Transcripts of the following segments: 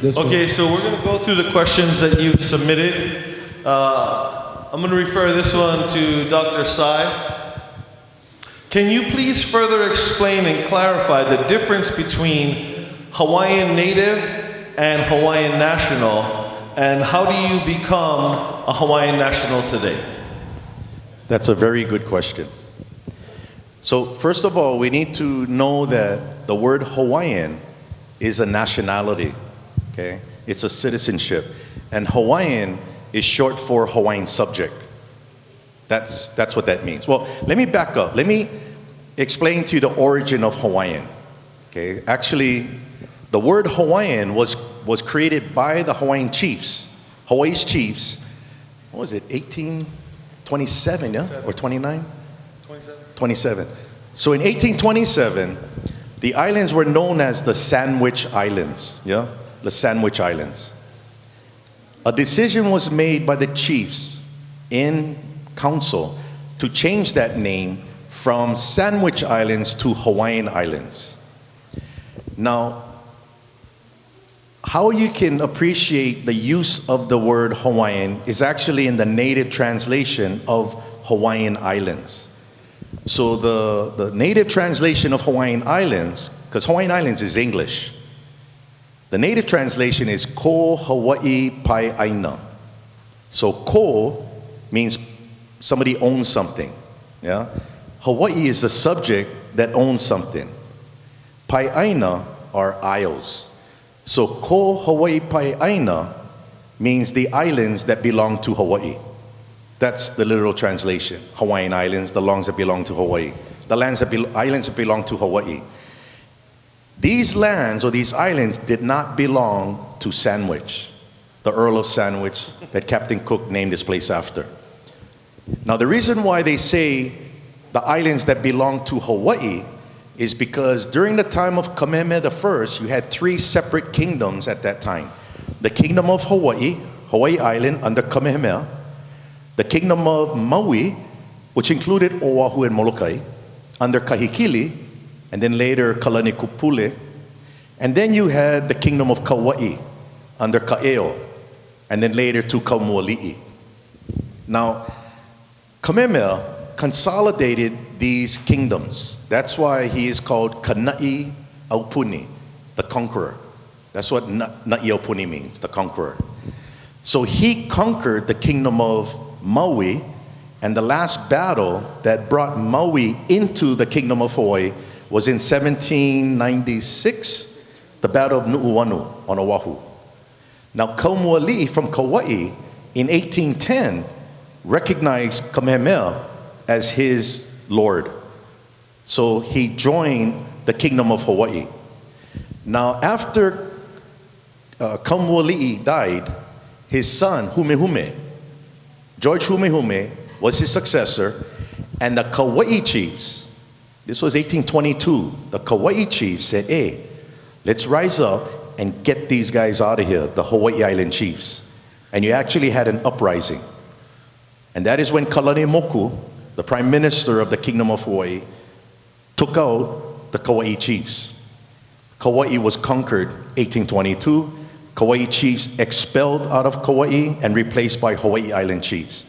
this one. Okay, so we're going to go through the questions that you've submitted. I'm going to refer this one to Dr. Sai. Can you please further explain and clarify the difference between Hawaiian native and Hawaiian national, and how do you become a Hawaiian national today? That's a very good question. So first of all, we need to know that the word Hawaiian is a nationality, okay? It's a citizenship. And Hawaiian is short for Hawaiian subject. That's what that means. Well, let me back up. Let me explain to you the origin of Hawaiian, okay? Actually, the word Hawaiian was created by the Hawaiian chiefs, Hawaii's chiefs. What was it, 1827, yeah? Or 29? 27. So in 1827, the islands were known as the Sandwich Islands, yeah? The Sandwich Islands. A decision was made by the chiefs in council to change that name from Sandwich Islands to Hawaiian Islands. Now, how you can appreciate the use of the word Hawaiian is actually in the native translation of Hawaiian Islands. So the native translation of Hawaiian Islands, because Hawaiian Islands is English, the native translation is Ko Hawaii Pai Aina. So Ko means somebody owns something, yeah? Hawaii is the subject that owns something. Pai Aina are isles. So Ko Hawaii Pai Aina means the islands that belong to Hawaii. That's the literal translation. Hawaiian Islands, the lands that belong to Hawaii. The islands that belong to Hawaii. These lands or these islands did not belong to Sandwich, the Earl of Sandwich that Captain Cook named this place after. Now the reason why they say the islands that belong to Hawaii is because during the time of Kamehameha I, you had three separate kingdoms at that time. The kingdom of Hawaii, Hawaii Island under Kamehameha, the kingdom of Maui, which included Oahu and Molokai, under Kahikili, and then later Kalanikupule, and then you had the kingdom of Kauai, under Kaeo, and then later to Kaumuali'i. Now, Kamehameha consolidated these kingdoms. That's why he is called Kana'i Aupuni, the conqueror. That's what Na'i Aupuni means, the conqueror. So he conquered the kingdom of Maui, and the last battle that brought Maui into the kingdom of Hawaii was in 1796, the Battle of Nu'uanu on Oahu. Now Kaumuali'i from Kauai in 1810 recognized Kamehameha as his lord. So he joined the kingdom of Hawaii. Now after Kaumuali'i died, his son Humehume, George Humehume, was his successor, and the Kauai chiefs, this was 1822, the Kauai chiefs said, hey, let's rise up and get these guys out of here, the Hawaii Island chiefs. And you actually had an uprising. And that is when Kalani Moku, the prime minister of the kingdom of Hawaii, took out the Kauai chiefs. Kauai was conquered 1822. Kauai chiefs expelled out of Kauai and replaced by Hawaii Island chiefs.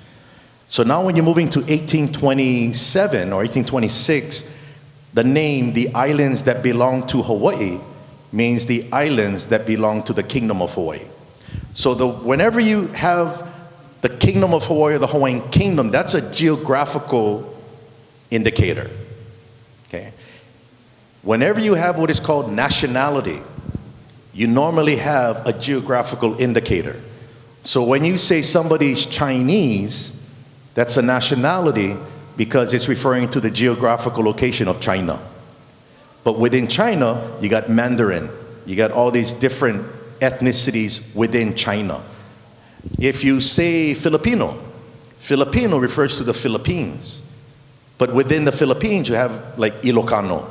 So now when you're moving to 1827 or 1826, the name, the islands that belong to Hawaii, means the islands that belong to the kingdom of Hawaii. So whenever you have the kingdom of Hawaii or the Hawaiian kingdom, that's a geographical indicator, okay? Whenever you have what is called nationality, you normally have a geographical indicator. So when you say somebody's Chinese, that's a nationality because it's referring to the geographical location of China. But within China, you got Mandarin, you got all these different ethnicities within China. If you say Filipino, Filipino refers to the Philippines. But within the Philippines, you have like Ilocano.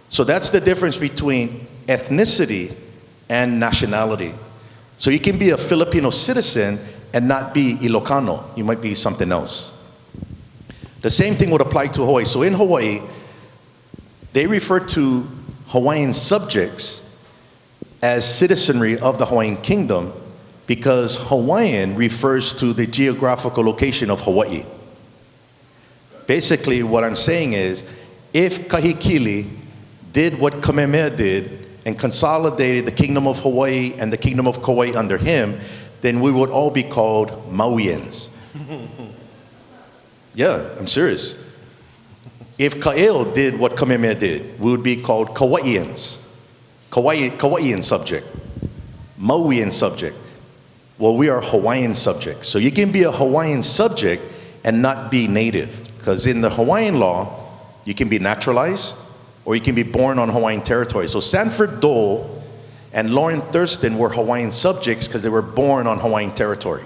So that's the difference between ethnicity and nationality. So you can be a Filipino citizen and not be Ilocano. You might be something else. The same thing would apply to Hawaii. So in Hawaii, they refer to Hawaiian subjects as citizenry of the Hawaiian Kingdom because Hawaiian refers to the geographical location of Hawaii. Basically, what I'm saying is, if Kahikili did what Kamehameha did and consolidated the Kingdom of Hawaii and the Kingdom of Kauai under him, then we would all be called Mauians. Yeah, I'm serious. If Ka'el did what Kamehameha did, we would be called Kauaians. Kauaian subject. Mauian subject. Well, we are Hawaiian subjects. So you can be a Hawaiian subject and not be native. Because in the Hawaiian law, you can be naturalized or you can be born on Hawaiian territory. So Sanford Dole and Lauren Thurston were Hawaiian subjects because they were born on Hawaiian territory.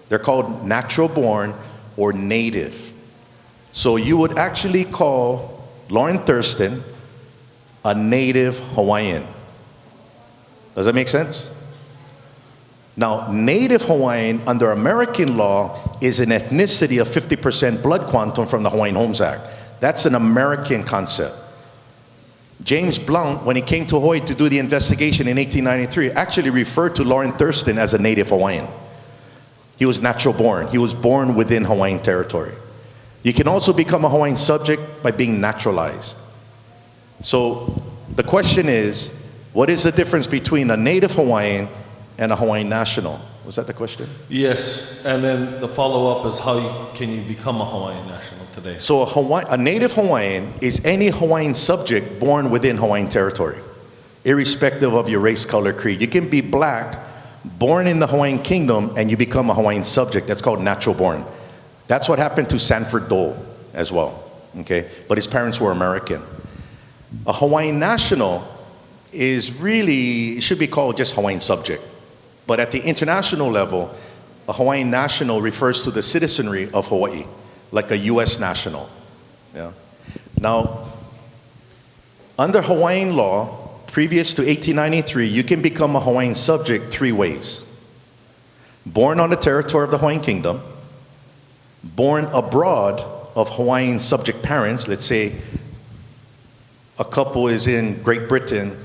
They're called natural born or native. So you would actually call Lauren Thurston a native Hawaiian. Does that make sense? Now, native Hawaiian under American law is an ethnicity of 50% blood quantum from the Hawaiian Homes Act. That's an American concept. James Blount, when he came to Hawaii to do the investigation in 1893, actually referred to Lauren Thurston as a native Hawaiian. He was natural born. He was born within Hawaiian territory. You can also become a Hawaiian subject by being naturalized. So the question is, what is the difference between a native Hawaiian and a Hawaiian national? Was that the question? Yes, and then the follow-up is can you become a Hawaiian national today? So a native Hawaiian is any Hawaiian subject born within Hawaiian territory, irrespective of your race, color, creed. You can be black, born in the Hawaiian Kingdom, and you become a Hawaiian subject. That's called natural born. That's what happened to Sanford Dole as well, okay? But his parents were American. A Hawaiian national is really, it should be called just Hawaiian subject. But at the international level, a Hawaiian national refers to the citizenry of Hawaii, like a U.S. national. Yeah. Now, under Hawaiian law, previous to 1893, you can become a Hawaiian subject 3 ways. Born on the territory of the Hawaiian Kingdom, born abroad of Hawaiian subject parents. Let's say a couple is in Great Britain,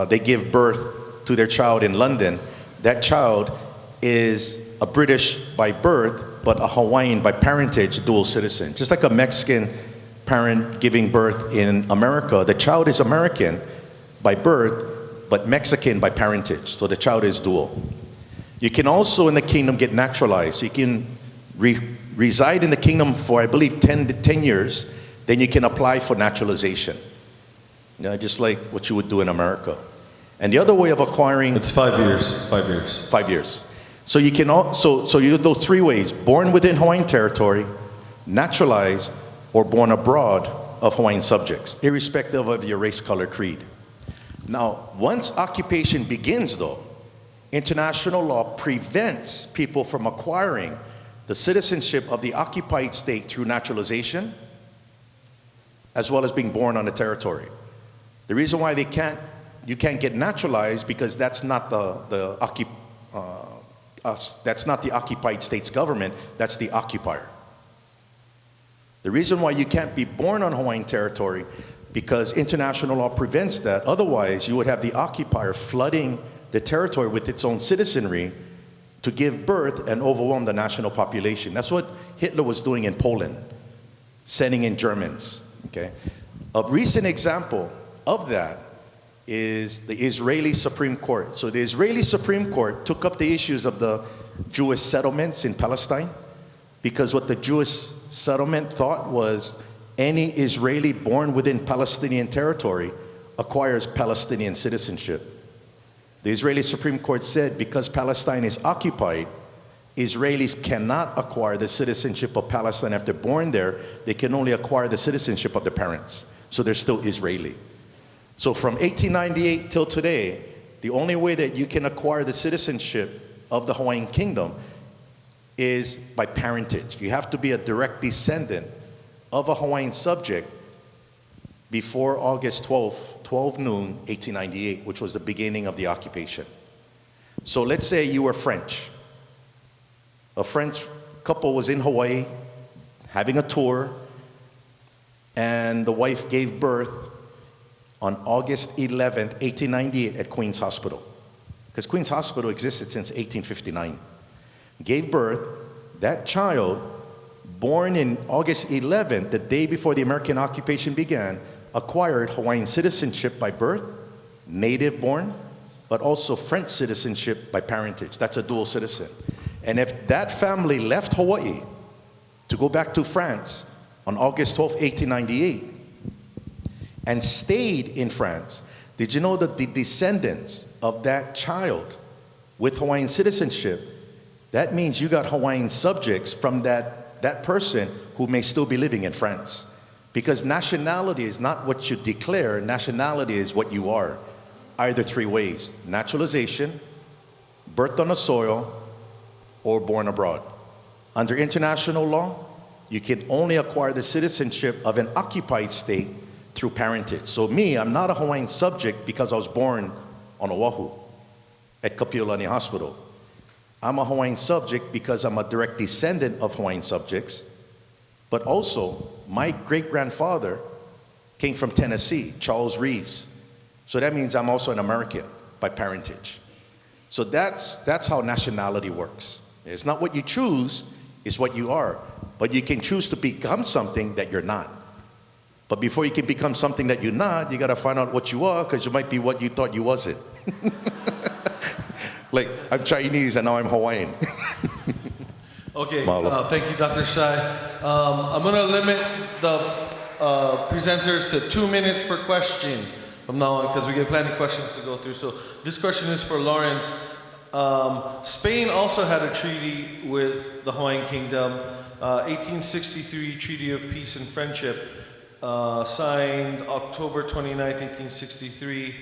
they give birth to their child in London. That child is a British by birth, but a Hawaiian by parentage, dual citizen. Just like a Mexican parent giving birth in America, the child is American by birth, but Mexican by parentage, so the child is dual. You can also in the kingdom get naturalized. You can reside in the kingdom for, I believe, 10 years, then you can apply for naturalization. You know, just like what you would do in America. And the other way of acquiring... It's 5 years. 5 years. 5 years. So you can so you do 3 ways: born within Hawaiian territory, naturalized, or born abroad of Hawaiian subjects, irrespective of your race, color, creed. Now, once occupation begins, though, international law prevents people from acquiring the citizenship of the occupied state through naturalization, as well as being born on the territory. The reason why you can't get naturalized because that's not the occupied state's government, that's the occupier. The reason why you can't be born on Hawaiian territory because international law prevents that. Otherwise, you would have the occupier flooding the territory with its own citizenry to give birth and overwhelm the national population. That's what Hitler was doing in Poland, sending in Germans, okay? A recent example of that is the Israeli Supreme Court. So the Israeli Supreme Court took up the issues of the Jewish settlements in Palestine because what the Jewish settlement thought was any Israeli born within Palestinian territory acquires Palestinian citizenship. The Israeli Supreme Court said because Palestine is occupied, Israelis cannot acquire the citizenship of Palestine after born there. They can only acquire the citizenship of their parents. So they're still Israeli. So from 1898 till today, the only way that you can acquire the citizenship of the Hawaiian Kingdom is by parentage. You have to be a direct descendant of a Hawaiian subject before August 12 noon, 1898, which was the beginning of the occupation. So let's say you were French. A French couple was in Hawaii having a tour, and the wife gave birth on August 11th, 1898 at Queen's Hospital. Because Queen's Hospital existed since 1859. Gave birth, that child, born in August 11th, the day before the American occupation began, acquired Hawaiian citizenship by birth, native born, but also French citizenship by parentage. That's a dual citizen. And if that family left Hawaii to go back to France on August 12, 1898, and stayed in France, did you know that the descendants of that child with Hawaiian citizenship, that means you got Hawaiian subjects from that person who may still be living in France. Because nationality is not what you declare, nationality is what you are. Either three ways: naturalization, birth on the soil, or born abroad. Under international law, you can only acquire the citizenship of an occupied state through parentage. So me, I'm not a Hawaiian subject because I was born on Oahu at Kapiolani Hospital. I'm a Hawaiian subject because I'm a direct descendant of Hawaiian subjects, but also my great-grandfather came from Tennessee, Charles Reeves. So that means I'm also an American by parentage. So that's how nationality works. It's not what you choose, it's what you are. But you can choose to become something that you're not. But before you can become something that you're not, you gotta find out what you are, because you might be what you thought you wasn't. Like, I'm Chinese and now I'm Hawaiian. Okay, thank you, Dr. Sai. I'm going to limit the presenters to 2 minutes per question from now on, because we get plenty of questions to go through. So this question is for Lorenz. Spain also had a treaty with the Hawaiian Kingdom, 1863 Treaty of Peace and Friendship, signed October 29th, 1863,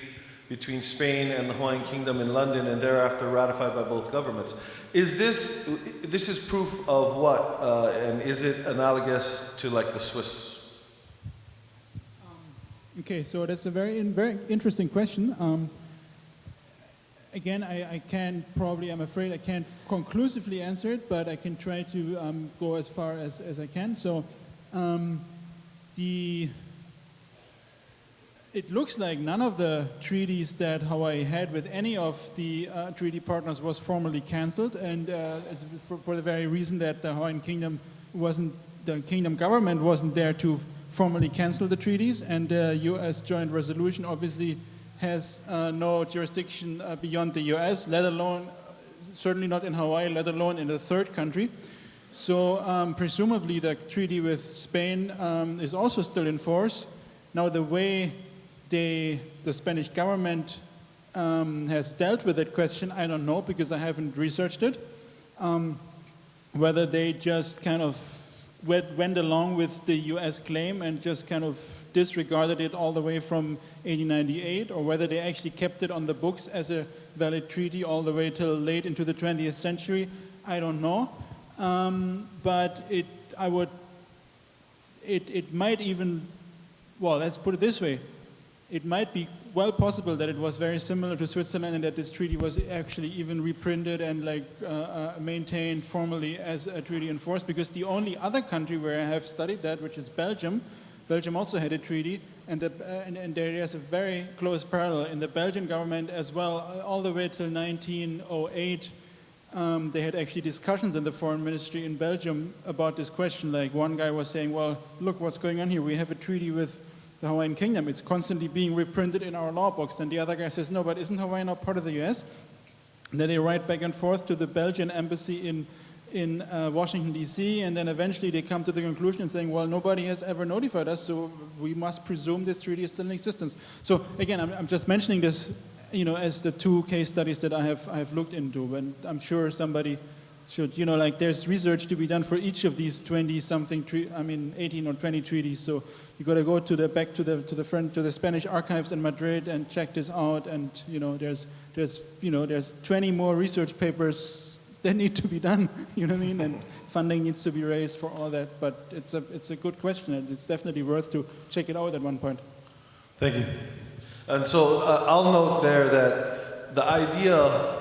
between Spain and the Hawaiian Kingdom in London, and thereafter ratified by both governments. Is this is proof of what, and is it analogous to like the Swiss? Okay, so that's a very interesting question. Again, I can't probably, I'm afraid I can't conclusively answer it, but I can try to go as far as I can. So it looks like none of the treaties that Hawaii had with any of the treaty partners was formally canceled, and it's for the very reason that the Hawaiian Kingdom the kingdom government wasn't there to formally cancel the treaties, and the U.S. joint resolution obviously has no jurisdiction beyond the U.S., let alone, certainly not in Hawaii, let alone in a third country. So presumably the treaty with Spain is also still in force. Now the way the Spanish government has dealt with that question, I don't know, because I haven't researched it. Whether they just kind of went along with the US claim and just kind of disregarded it all the way from 1898, or whether they actually kept it on the books as a valid treaty all the way till late into the 20th century, I don't know. But it might even, well, let's put it this way. It might be well possible that it was very similar to Switzerland, and that this treaty was actually even reprinted and maintained formally as a treaty in force, because the only other country where I have studied that, which is Belgium also had a treaty, and there is a very close parallel in the Belgian government as well, all the way till 1908. They had actually discussions in the foreign ministry in Belgium about this question. Like, one guy was saying, well, look what's going on here. We have a treaty with the Hawaiian Kingdom. It's constantly being reprinted in our law books. And the other guy says, no, but isn't Hawaii now part of the US? And then they write back and forth to the Belgian embassy in Washington, D.C., and then eventually they come to the conclusion and saying, well, nobody has ever notified us, so we must presume this treaty is still in existence. So again, I'm just mentioning this, as the two case studies that I have looked into, and I'm sure somebody should, there's research to be done for each of these 20-something, 18 or 20 treaties. So you got to go back to the Spanish archives in Madrid and check this out. And there's 20 more research papers that need to be done. You know what I mean? And funding needs to be raised for all that. But it's a good question, and it's definitely worth to check it out at one point. Thank you. And so I'll note there that the idea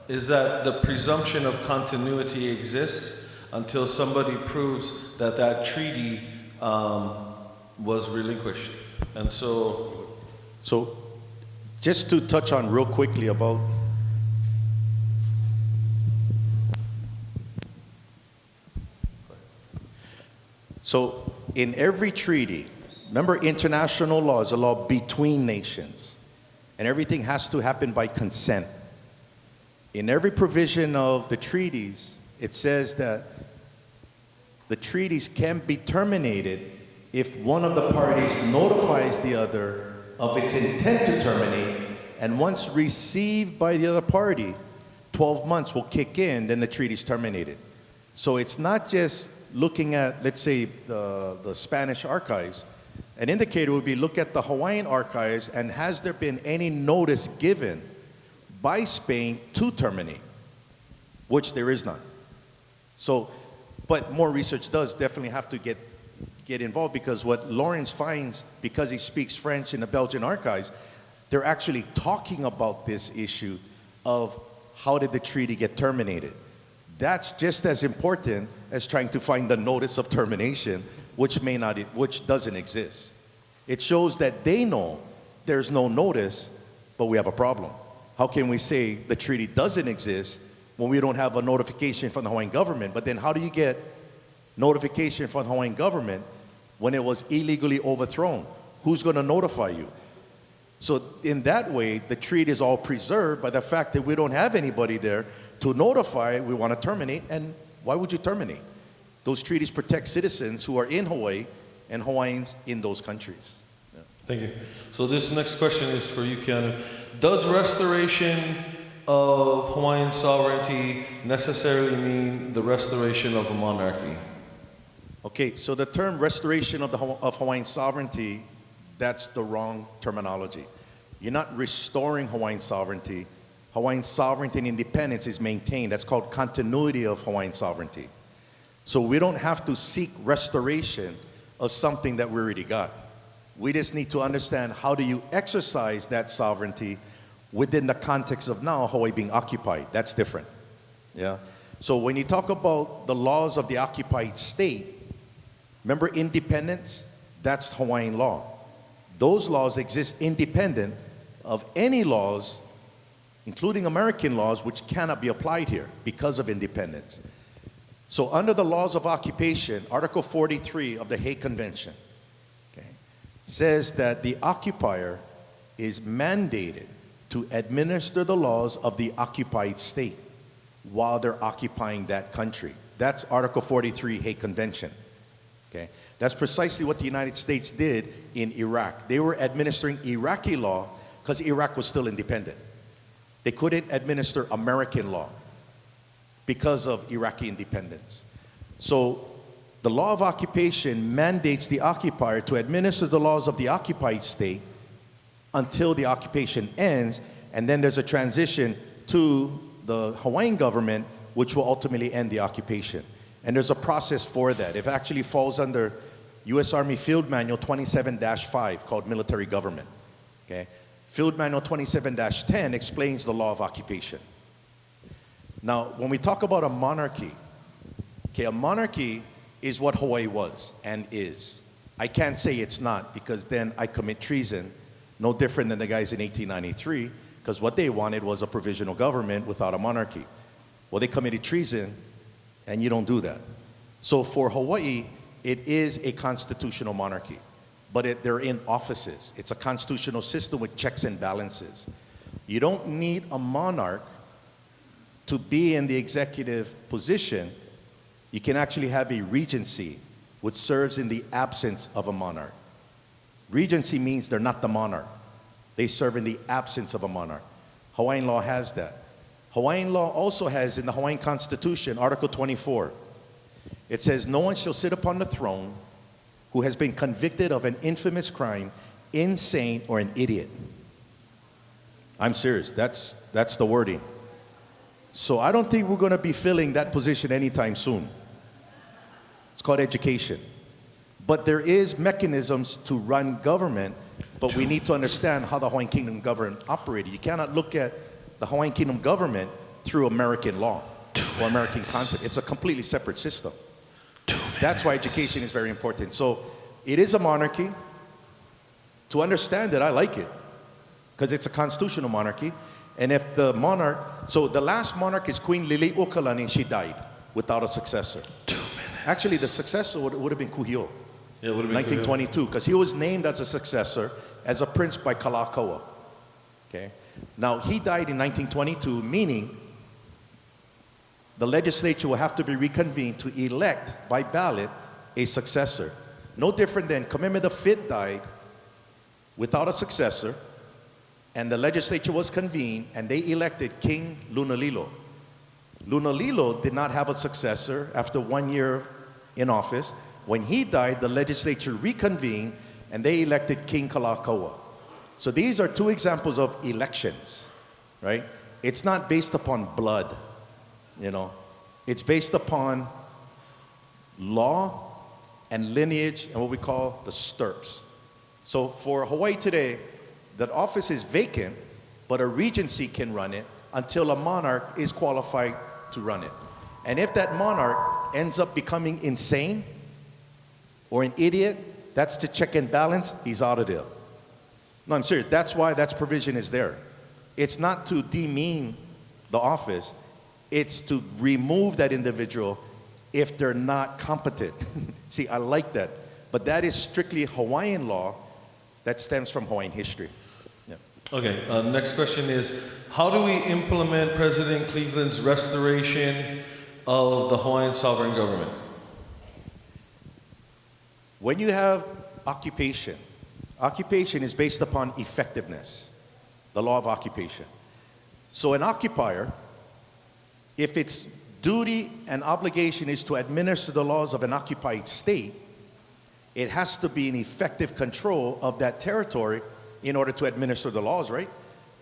is that the presumption of continuity exists until somebody proves that treaty was relinquished. And so So just to touch on real quickly about so in every treaty, remember international law is a law between nations, and everything has to happen by consent. In every provision of the treaties, it says that the treaties can be terminated if one of the parties notifies the other of its intent to terminate, and once received by the other party, 12 months will kick in, then the treaty is terminated. So it's not just looking at, let's say, the Spanish archives. An indicator would be look at the Hawaiian archives, and has there been any notice given by Spain to terminate, which there is none. So, but more research does definitely have to get involved, because what Lorenz finds, because he speaks French in the Belgian archives, they're actually talking about this issue of how did the treaty get terminated. That's just as important as trying to find the notice of termination, which doesn't exist. It shows that they know there's no notice, but we have a problem. How can we say the treaty doesn't exist when we don't have a notification from the Hawaiian government? But then how do you get notification from the Hawaiian government when it was illegally overthrown? Who's going to notify you? So in that way, the treaty is all preserved by the fact that we don't have anybody there to notify we want to terminate. And why would you terminate? Those treaties protect citizens who are in Hawaii and Hawaiians in those countries. Yeah. Thank you. So this next question is for you, Keanu. Does restoration of Hawaiian sovereignty necessarily mean the restoration of a monarchy? Okay, so the term restoration of Hawaiian sovereignty, that's the wrong terminology. You're not restoring Hawaiian sovereignty. Hawaiian sovereignty and independence is maintained. That's called continuity of Hawaiian sovereignty. So we don't have to seek restoration of something that we already got. We just need to understand how do you exercise that sovereignty within the context of now Hawaii being occupied. That's different. Yeah. So when you talk about the laws of the occupied state, remember independence? That's Hawaiian law. Those laws exist independent of any laws, including American laws, which cannot be applied here because of independence. So under the laws of occupation, Article 43 of the Hague Convention, okay, says that the occupier is mandated to administer the laws of the occupied state while they're occupying that country. That's Article 43 Hague Convention. Okay? That's precisely what the United States did in Iraq. They were administering Iraqi law because Iraq was still independent. They couldn't administer American law because of Iraqi independence. So the law of occupation mandates the occupier to administer the laws of the occupied state until the occupation ends, and then there's a transition to the Hawaiian government, which will ultimately end the occupation. And there's a process for that. It actually falls under U.S. Army Field Manual 27-5 called military government. Okay? Field Manual 27-10 explains the law of occupation. Now, when we talk about a monarchy, okay, a monarchy is what Hawaii was and is. I can't say it's not, because then I commit treason, no different than the guys in 1893, because what they wanted was a provisional government without a monarchy. Well, they committed treason, and you don't do that. So for Hawaii, it is a constitutional monarchy, but they're in offices. It's a constitutional system with checks and balances. You don't need a monarch to be in the executive position. You can actually have a regency, which serves in the absence of a monarch. Regency means they're not the monarch. They serve in the absence of a monarch. Hawaiian law has that. Hawaiian law also has in the Hawaiian Constitution, Article 24, it says, no one shall sit upon the throne who has been convicted of an infamous crime, insane, or an idiot. I'm serious. That's the wording. So I don't think we're going to be filling that position anytime soon. It's called education. But there is mechanisms to run government, but we need to understand how the Hawaiian Kingdom government operated. You cannot look at the Hawaiian Kingdom government through American law or American concept. It's a completely separate system. That's why education is very important. So it is a monarchy. To understand it, I like it. because it's a constitutional monarchy. And if the monarch, so the last monarch is Queen Liliuokalani, she died without a successor. 2 minutes. Actually, the successor would have been Kuhio, Yeah, it would have been 1922, because he was named as a successor as a prince by Kalakaua. Okay? Now, he died in 1922, meaning the legislature will have to be reconvened to elect by ballot a successor. No different than Kamehameha V died without a successor, and the legislature was convened, and they elected King Lunalilo. Lunalilo did not have a successor after 1 year in office. When he died, the legislature reconvened, and they elected King Kalakaua. So these are two examples of elections, right? It's not based upon blood, you know. It's based upon law and lineage and what we call the stirps. So for Hawaii today, that office is vacant, but a regency can run it until a monarch is qualified to run it. And if that monarch ends up becoming insane or an idiot, that's the check and balance, he's out of there. No, I'm serious. That's why that provision is there. It's not to demean the office. It's to remove that individual if they're not competent. See, I like that. But that is strictly Hawaiian law that stems from Hawaiian history. Yeah. Okay, next question is, how do we implement President Cleveland's restoration of the Hawaiian sovereign government? When you have occupation, occupation is based upon effectiveness, the law of occupation. So an occupier, if its duty and obligation is to administer the laws of an occupied state, it has to be in effective control of that territory in order to administer the laws, right?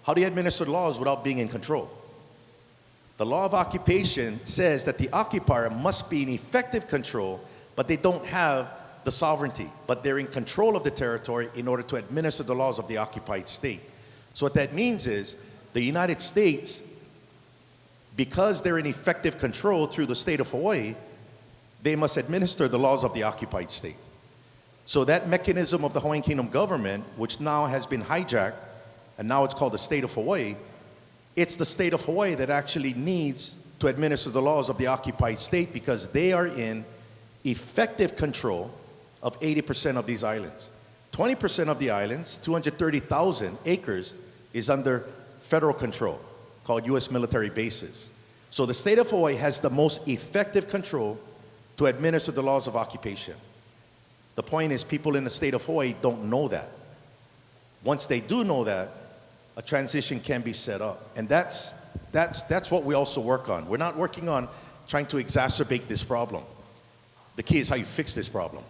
How do you administer the laws without being in control? The law of occupation says that the occupier must be in effective control, but they don't have the sovereignty, but they're in control of the territory in order to administer the laws of the occupied state. So what that means is the United States, because they're in effective control through the state of Hawaii, they must administer the laws of the occupied state. So that mechanism of the Hawaiian Kingdom government, which now has been hijacked, and now it's called the state of Hawaii, it's the state of Hawaii that actually needs to administer the laws of the occupied state because they are in effective control of 80% of these islands. 20% of the islands, 230,000 acres, is under federal control, called U.S. military bases. So the state of Hawaii has the most effective control to administer the laws of occupation. The point is, people in the state of Hawaii don't know that. Once they do know that, a transition can be set up. And that's what we also work on. We're not working on trying to exacerbate this problem. The key is how you fix this problem.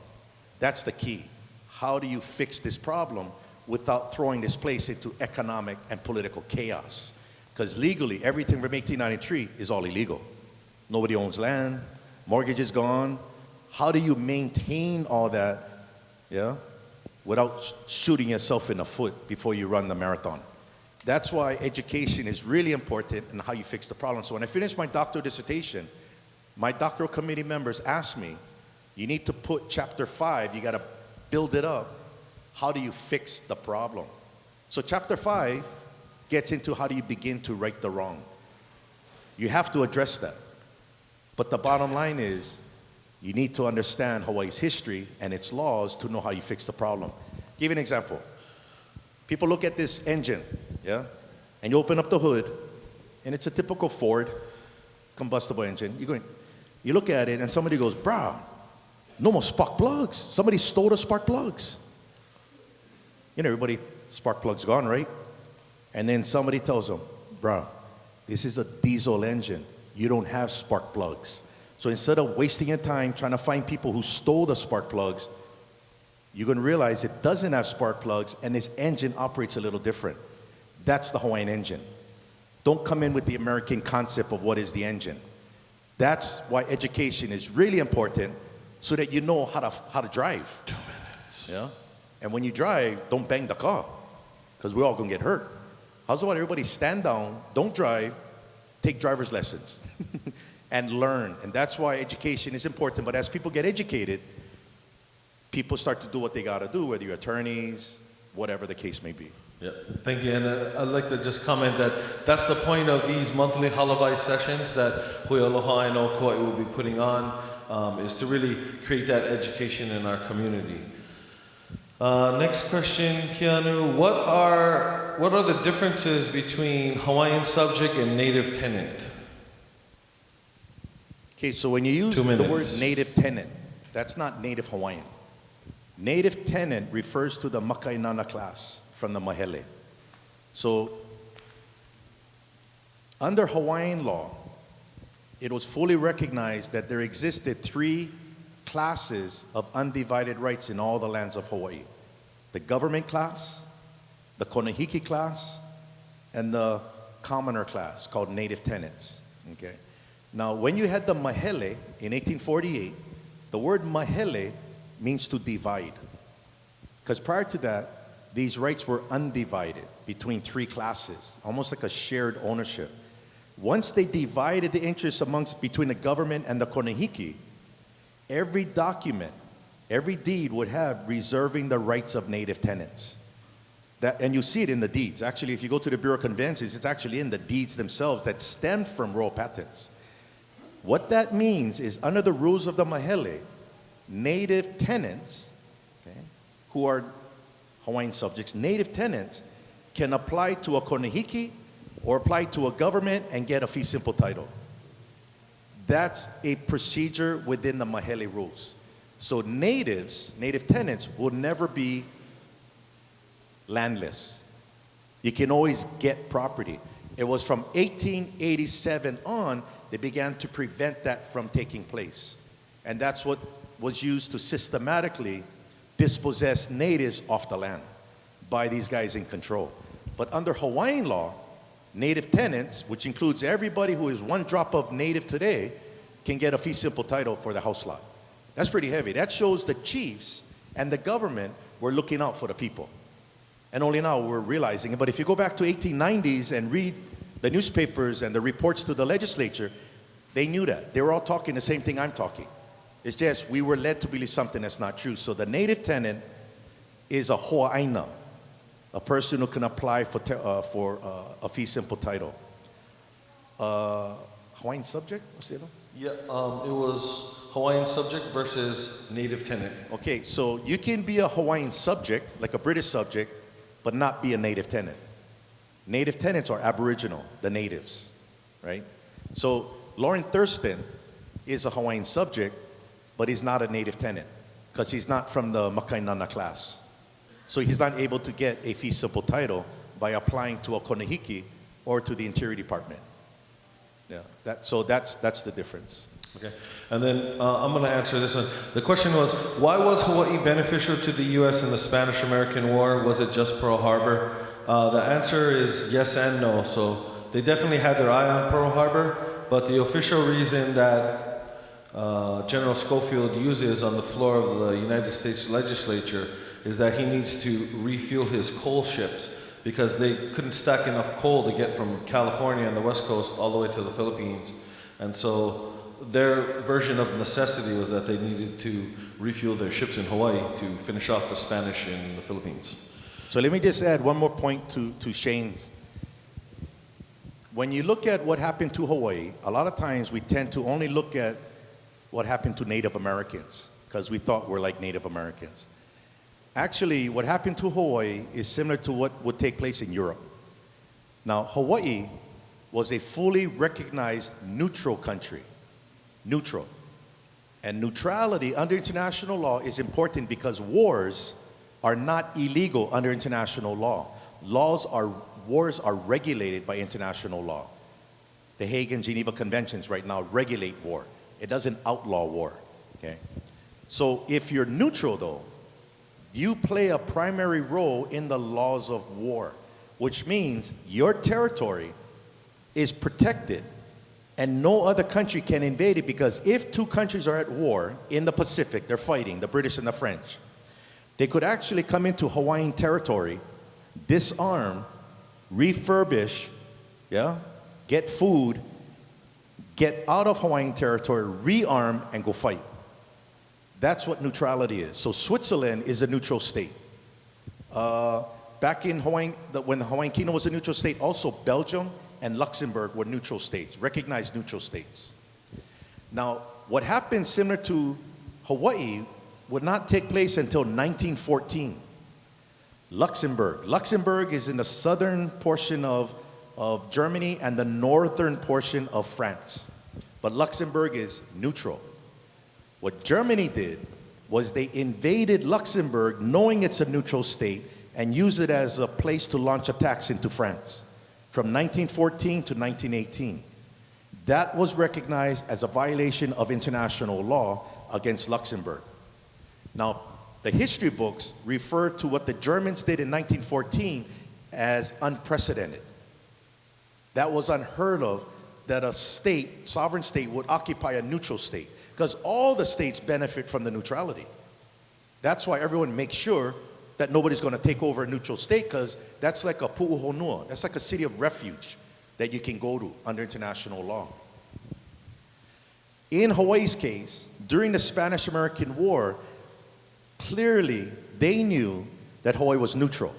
That's the key. How do you fix this problem without throwing this place into economic and political chaos? Because legally, everything from 1893 is all illegal. Nobody owns land, mortgage is gone. How do you maintain all that, yeah, without shooting yourself in the foot before you run the marathon? That's why education is really important in how you fix the problem. So when I finished my doctoral dissertation, my doctoral committee members asked me, you need to put chapter 5, you got to build it up. How do you fix the problem? So chapter 5 gets into how do you begin to right the wrong. You have to address that. But the bottom line is, you need to understand Hawaii's history and its laws to know how you fix the problem. Give you an example. People look at this engine, yeah? And you open up the hood, and it's a typical Ford combustible engine. You look at it, and somebody goes, "Bro, no more spark plugs. Somebody stole the spark plugs." You know, everybody, spark plugs gone, right? And then somebody tells them, "Bro, this is a diesel engine. You don't have spark plugs." So instead of wasting your time trying to find people who stole the spark plugs, you're going to realize it doesn't have spark plugs and this engine operates a little different. That's the Hawaiian engine. Don't come in with the American concept of what is the engine. That's why education is really important, so that you know how to drive. 2 minutes. Yeah? And when you drive, don't bang the car, because we're all going to get hurt. How's about everybody stand down, don't drive, take driver's lessons, and learn. And that's why education is important. But as people get educated, people start to do what they got to do, whether you're attorneys, whatever the case may be. Yeah, thank you. And I'd like to just comment that that's the point of these monthly Halawai sessions that Hui Aloha and Okoa will be putting on, is to really create that education in our community. Next question, Keanu. What are the differences between Hawaiian subject and native tenant? Okay, so when you use the word native tenant, that's not native Hawaiian. Native tenant refers to the Makainana class from the Mahele. So, under Hawaiian law, it was fully recognized that there existed 3 classes of undivided rights in all the lands of Hawaii. The government class, the Konehiki class, and the commoner class called native tenants, okay? Now, when you had the Mahele in 1848, the word Mahele means to divide. Because prior to that, these rights were undivided between 3 classes, almost like a shared ownership. Once they divided the interests between the government and the Konehiki, every document, every deed would have reserving the rights of native tenants. And you see it in the deeds. Actually, if you go to the Bureau of Conventions, it's actually in the deeds themselves that stem from royal patents. What that means is, under the rules of the Mahele, native tenants, okay, who are Hawaiian subjects, native tenants can apply to a Konehiki or apply to a government and get a fee simple title. That's a procedure within the Mahele rules. So native tenants will never be landless. You can always get property. It was from 1887 on, they began to prevent that from taking place. And that's what was used to systematically dispossess natives off the land by these guys in control. But under Hawaiian law, native tenants, which includes everybody who is 1 drop of native today, can get a fee simple title for the house lot. That's pretty heavy. That shows the chiefs and the government were looking out for the people. And only now we're realizing it. But if you go back to 1890s and read the newspapers and the reports to the legislature, they knew that. They were all talking the same thing I'm talking. It's just we were led to believe something that's not true. So the native tenant is a ho'aina, a person who can apply for a fee simple title. Hawaiian subject? What's the other? Yeah, it was Hawaiian subject versus native tenant. Okay, so you can be a Hawaiian subject, like a British subject, but not be a native tenant. Native tenants are Aboriginal, the natives, right? So Lauren Thurston is a Hawaiian subject, but he's not a native tenant because he's not from the Makainana class. So he's not able to get a fee simple title by applying to a Konehiki or to the Interior Department. Yeah, so that's the difference. Okay, and then I'm going to answer this one. The question was, why was Hawaii beneficial to the U.S. in the Spanish-American War? Was it just Pearl Harbor? The answer is yes and no. So they definitely had their eye on Pearl Harbor, but the official reason that General Schofield uses on the floor of the United States legislature is that he needs to refuel his coal ships because they couldn't stack enough coal to get from California and the West Coast all the way to the Philippines. And so their version of necessity was that they needed to refuel their ships in Hawaii to finish off the Spanish in the Philippines. So let me just add one more point to Shane's. When you look at what happened to Hawaii, a lot of times we tend to only look at what happened to Native Americans because we thought we're like Native Americans. Actually, what happened to Hawaii is similar to what would take place in Europe. Now, Hawaii was a fully recognized neutral country. Neutral. And neutrality under international law is important because wars are not illegal under international law. Wars are regulated by international law. The Hague and Geneva Conventions right now regulate war. It doesn't outlaw war, okay? So if you're neutral though, you play a primary role in the laws of war, which means your territory is protected and no other country can invade it because if 2 countries are at war in the Pacific, they're fighting, the British and the French, they could actually come into Hawaiian territory, disarm, refurbish, yeah, get food, get out of Hawaiian territory, rearm, and go fight. That's what neutrality is. So Switzerland is a neutral state. back in Hawaii, when the Hawaiian Kingdom was a neutral state, also Belgium and Luxembourg were neutral states, recognized neutral states. Now, what happened similar to Hawaii would not take place until 1914. Luxembourg is in the southern portion of Germany and the northern portion of France. But Luxembourg is neutral. What Germany did was they invaded Luxembourg knowing it's a neutral state and used it as a place to launch attacks into France from 1914 to 1918. That was recognized as a violation of international law against Luxembourg. Now, the history books refer to what the Germans did in 1914 as unprecedented. That was unheard of, that a state, sovereign state, would occupy a neutral state, because all the states benefit from the neutrality. That's why everyone makes sure that nobody's going to take over a neutral state, because that's like a pu'uhonua. That's like a city of refuge that you can go to under international law. In Hawaii's case, during the Spanish-American War, clearly they knew that Hawaii was neutral.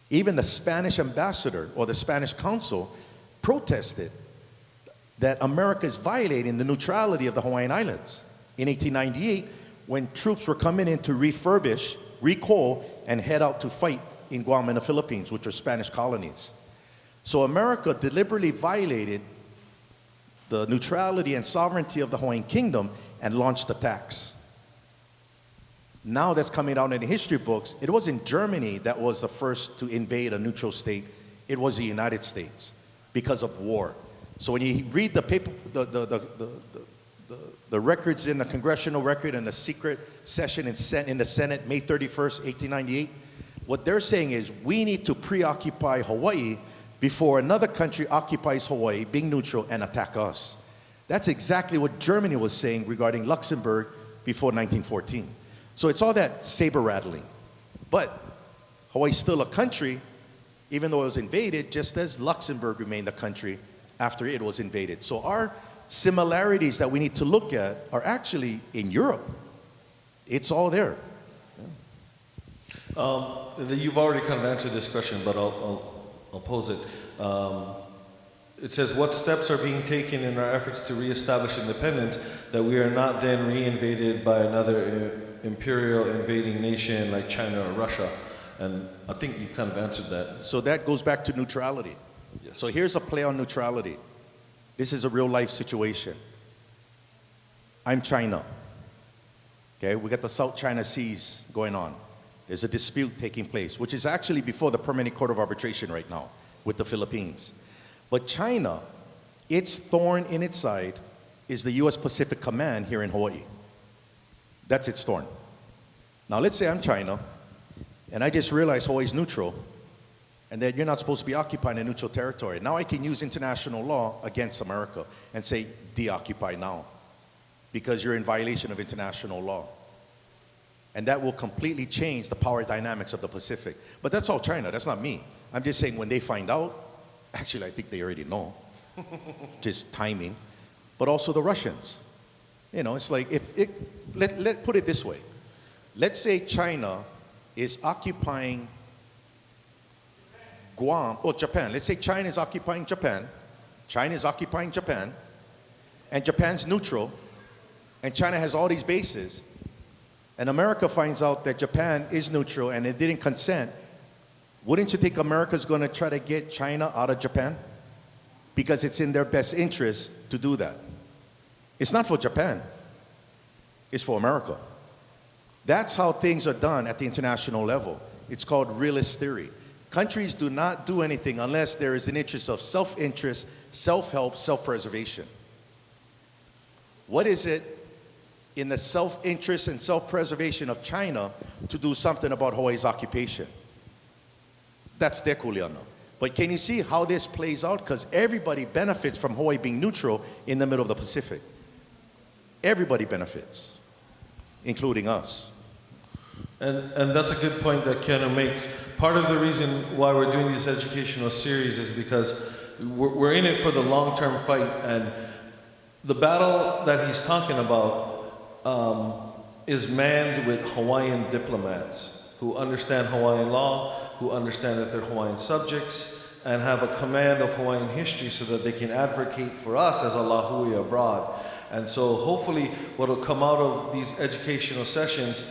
Even the Spanish ambassador or the Spanish consul protested that America is violating the neutrality of the Hawaiian Islands. In 1898, when troops were coming in to refurbish, recoal, and head out to fight in Guam and the Philippines, which are Spanish colonies. So America deliberately violated the neutrality and sovereignty of the Hawaiian Kingdom and launched attacks. Now that's coming out in the history books. It wasn't Germany that was the first to invade a neutral state. It was the United States because of war. So when you read the paper, the records in the congressional record and the secret session in the Senate, May 31st, 1898, what they're saying is we need to preoccupy Hawaii before another country occupies Hawaii, being neutral, and attack us. That's exactly what Germany was saying regarding Luxembourg before 1914. So it's all that saber rattling. But Hawaii's still a country, even though it was invaded, just as Luxembourg remained a country after it was invaded. So our similarities that we need to look at are actually in Europe. It's all there. You've already kind of answered this question, but I'll pose it. It says, what steps are being taken in our efforts to reestablish independence that we are not then reinvaded by another imperial invading nation like China or Russia? And I think you kind of answered that. So that goes back to neutrality. Yes. So here's a play on neutrality. This is a real life situation. I'm China. Okay, we got the South China Seas going on. There's a dispute taking place, which is actually before the Permanent Court of Arbitration right now with the Philippines. But China, its thorn in its side is the U.S. Pacific Command here in Hawaii. That's its thorn. Now let's say I'm China, and I just realized Hawaii's neutral, and that you're not supposed to be occupying a neutral territory. Now I can use international law against America and say, de-occupy now, because you're in violation of international law. And that will completely change the power dynamics of the Pacific. But that's all China, that's not me. I'm just saying when they find out, actually I think they already know, just timing, but also the Russians. You know, it's like, let's put it this way. Let's say China is occupying Guam, or Japan. Let's say China is occupying Japan. China is occupying Japan, and Japan's neutral, and China has all these bases, and America finds out that Japan is neutral and it didn't consent. Wouldn't you think America's going to try to get China out of Japan? Because it's in their best interest to do that. It's not for Japan. It's for America. That's how things are done at the international level. It's called realist theory. Countries do not do anything unless there is an interest of self-interest, self-help, self-preservation. What is it in the self-interest and self-preservation of China to do something about Hawaii's occupation? That's their kuleana. But can you see how this plays out? Because everybody benefits from Hawaii being neutral in the middle of the Pacific. Everybody benefits, including us. And that's a good point that Keanu makes. Part of the reason why we're doing this educational series is because we're in it for the long-term fight, and the battle that he's talking about is manned with Hawaiian diplomats. who understand Hawaiian law, who understand that they're Hawaiian subjects, and have a command of Hawaiian history so that they can advocate for us as a Lihue abroad. And so hopefully what will come out of these educational sessions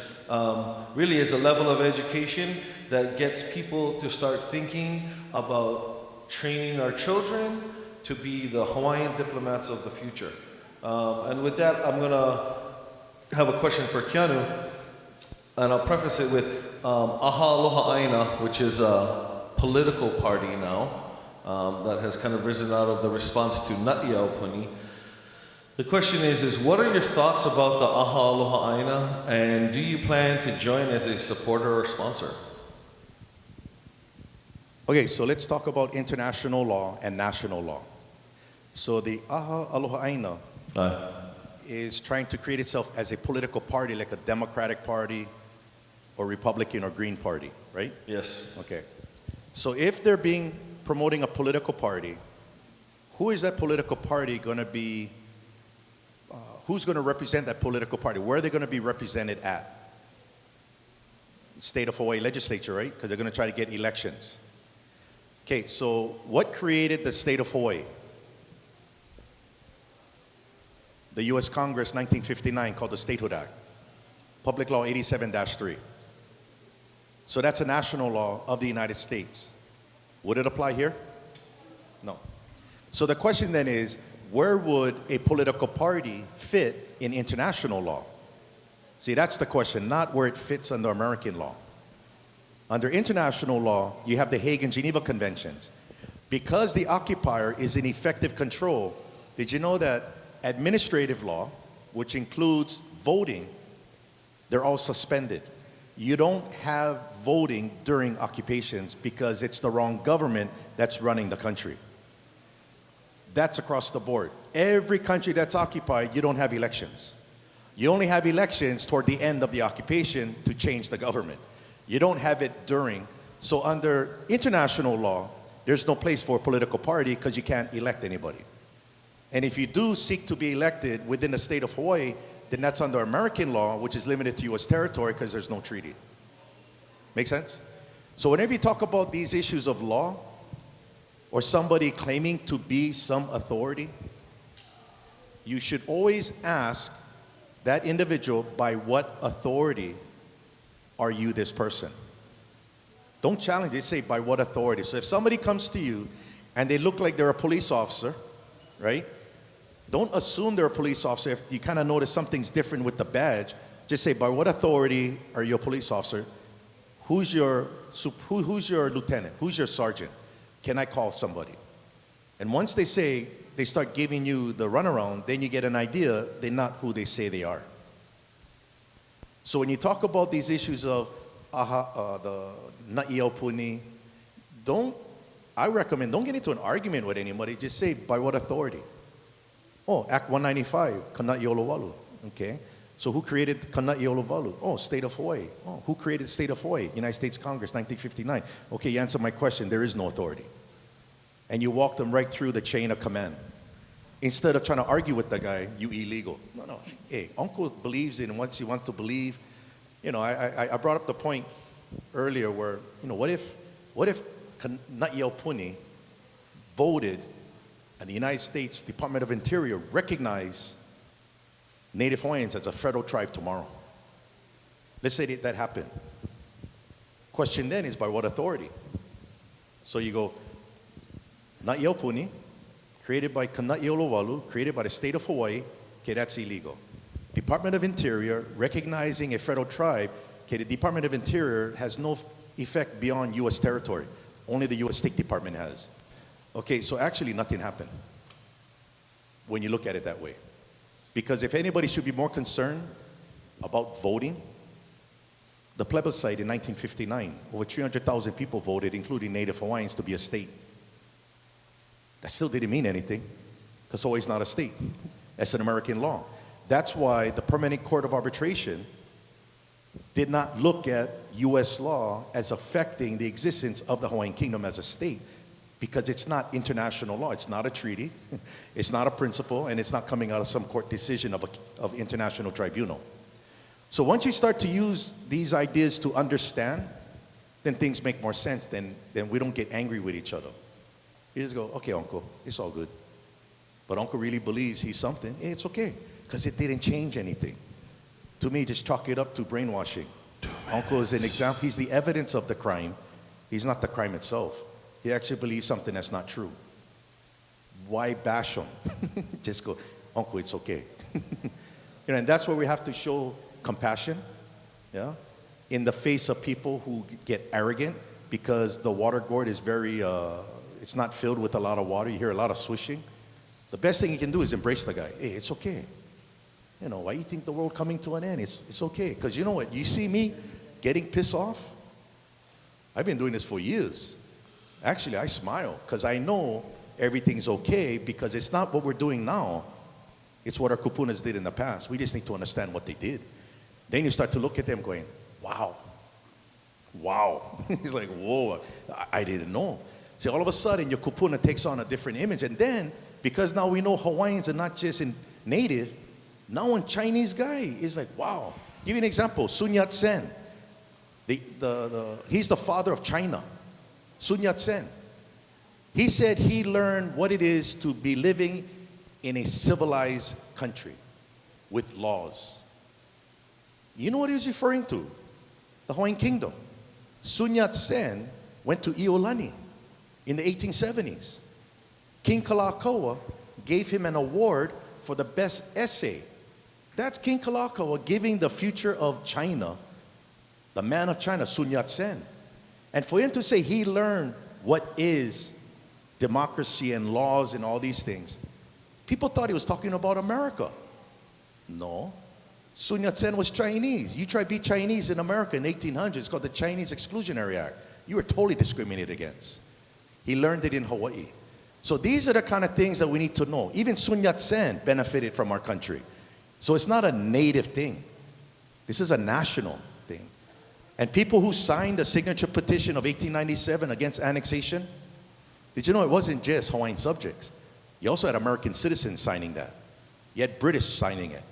really is a level of education that gets people to start thinking about training our children to be the Hawaiian diplomats of the future. And with that, I'm gonna have a question for Keanu, and I'll preface it with Aha Aloha Aina, which is a political party now that has kind of risen out of the response to Na'iaupuni. The question is what are your thoughts about the Aha Aloha Aina, and do you plan to join as a supporter or sponsor? Okay, so let's talk about international law and national law. So the Aha Aloha Aina is trying to create itself as a political party, like a Democratic Party or Republican or Green Party, right? Yes. Okay. So if they're promoting a political party, who is that political party going to be, who's going to represent that political party? Where are they going to be represented at? State of Hawaii legislature, right? Because they're going to try to get elections. Okay, so what created the state of Hawaii? The U.S. Congress, 1959, called the Statehood Act. Public Law 87-3. So that's a national law of the United States. Would it apply here? No. So the question then is, where would a political party fit in international law? See, that's the question, not where it fits under American law. Under international law, you have the Hague and Geneva Conventions. Because the occupier is in effective control, did you know that administrative law, which includes voting, they're all suspended. You don't have voting during occupations because it's the wrong government that's running the country. That's across the board. Every country that's occupied, you don't have elections. You only have elections toward the end of the occupation to change the government. You don't have it during. So under international law, there's no place for a political party because you can't elect anybody. And if you do seek to be elected within the state of Hawaii, then that's under American law, which is limited to U.S. territory because there's no treaty. Make sense? So whenever you talk about these issues of law, or somebody claiming to be some authority, you should always ask that individual, by what authority are you this person? Don't challenge it, say by what authority. So if somebody comes to you and they look like they're a police officer, right? Don't assume they're a police officer. If you kind of notice something's different with the badge, just say, by what authority are you a police officer? Who's your lieutenant? Who's your sergeant? Can I call somebody? And once they start giving you the runaround, then you get an idea they're not who they say they are. So when you talk about these issues of the Na'iaupuni, I recommend don't get into an argument with anybody. Just say, by what authority? Oh, Act 195, Kana'i'olowalu. Okay. So who created Kana'i'olowalu? Oh, State of Hawaii. Oh, who created the State of Hawaii? United States Congress, 1959. Okay, you answered my question. There is no authority. And you walk them right through the chain of command. Instead of trying to argue with the guy, you illegal. No. Hey, Uncle believes in what he wants to believe. You know, I brought up the point earlier where, you know, what if Na'iaupuni voted and the United States Department of Interior recognized Native Hawaiians as a federal tribe tomorrow? Let's say that happened. Question then is, by what authority? So you go, Na'iaupuni, created by Kana'i'olowalu, created by the state of Hawaii, okay, that's illegal. Department of Interior, recognizing a federal tribe, okay, the Department of Interior has no effect beyond U.S. territory. Only the U.S. State Department has. Okay, so actually nothing happened when you look at it that way. Because if anybody should be more concerned about voting, the plebiscite in 1959, over 300,000 people voted, including Native Hawaiians, to be a state. That still didn't mean anything, because Hawaii's not a state. That's an American law. That's why the Permanent Court of Arbitration did not look at U.S. law as affecting the existence of the Hawaiian Kingdom as a state, because it's not international law. It's not a treaty, it's not a principle, and it's not coming out of some court decision of international tribunal. So once you start to use these ideas to understand, then things make more sense. Then we don't get angry with each other. You just go, okay, Uncle, it's all good. But Uncle really believes he's something. Hey, it's okay, because it didn't change anything. To me, just chalk it up to brainwashing. Uncle is an example. He's the evidence of the crime. He's not the crime itself. He actually believes something that's not true. Why bash him? Just go, Uncle, it's okay. And that's where we have to show compassion, yeah, in the face of people who get arrogant, because the water gourd is very, it's not filled with a lot of water. You hear a lot of swishing. The best thing you can do is embrace the guy. Hey, it's okay. Why you think the world coming to an end? It's okay. Because you know what? You see me getting pissed off? I've been doing this for years. Actually, I smile because I know everything's okay, because it's not what we're doing now. It's what our kupunas did in the past. We just need to understand what they did. Then you start to look at them going, wow. Wow. He's like, whoa, I didn't know. See, all of a sudden, your kupuna takes on a different image. And then, because now we know Hawaiians are not just native, now a Chinese guy is like, wow. Give you an example, Sun Yat-sen. He's the father of China. Sun Yat-sen. He said he learned what it is to be living in a civilized country with laws. You know what he was referring to? The Hawaiian Kingdom. Sun Yat-sen went to Iolani in the 1870s. King Kalakaua gave him an award for the best essay. That's King Kalakaua giving the future of China, the man of China, Sun Yat-sen. And for him to say he learned what is democracy and laws and all these things, people thought he was talking about America. No. Sun Yat-sen was Chinese. You try to be Chinese in America in the 1800s, it's called the Chinese Exclusionary Act. You were totally discriminated against. He learned it in Hawaii. So these are the kind of things that we need to know. Even Sun Yat-sen benefited from our country. So it's not a native thing. This is a national thing. And people who signed the signature petition of 1897 against annexation, did you know it wasn't just Hawaiian subjects? You also had American citizens signing that. You had British signing it.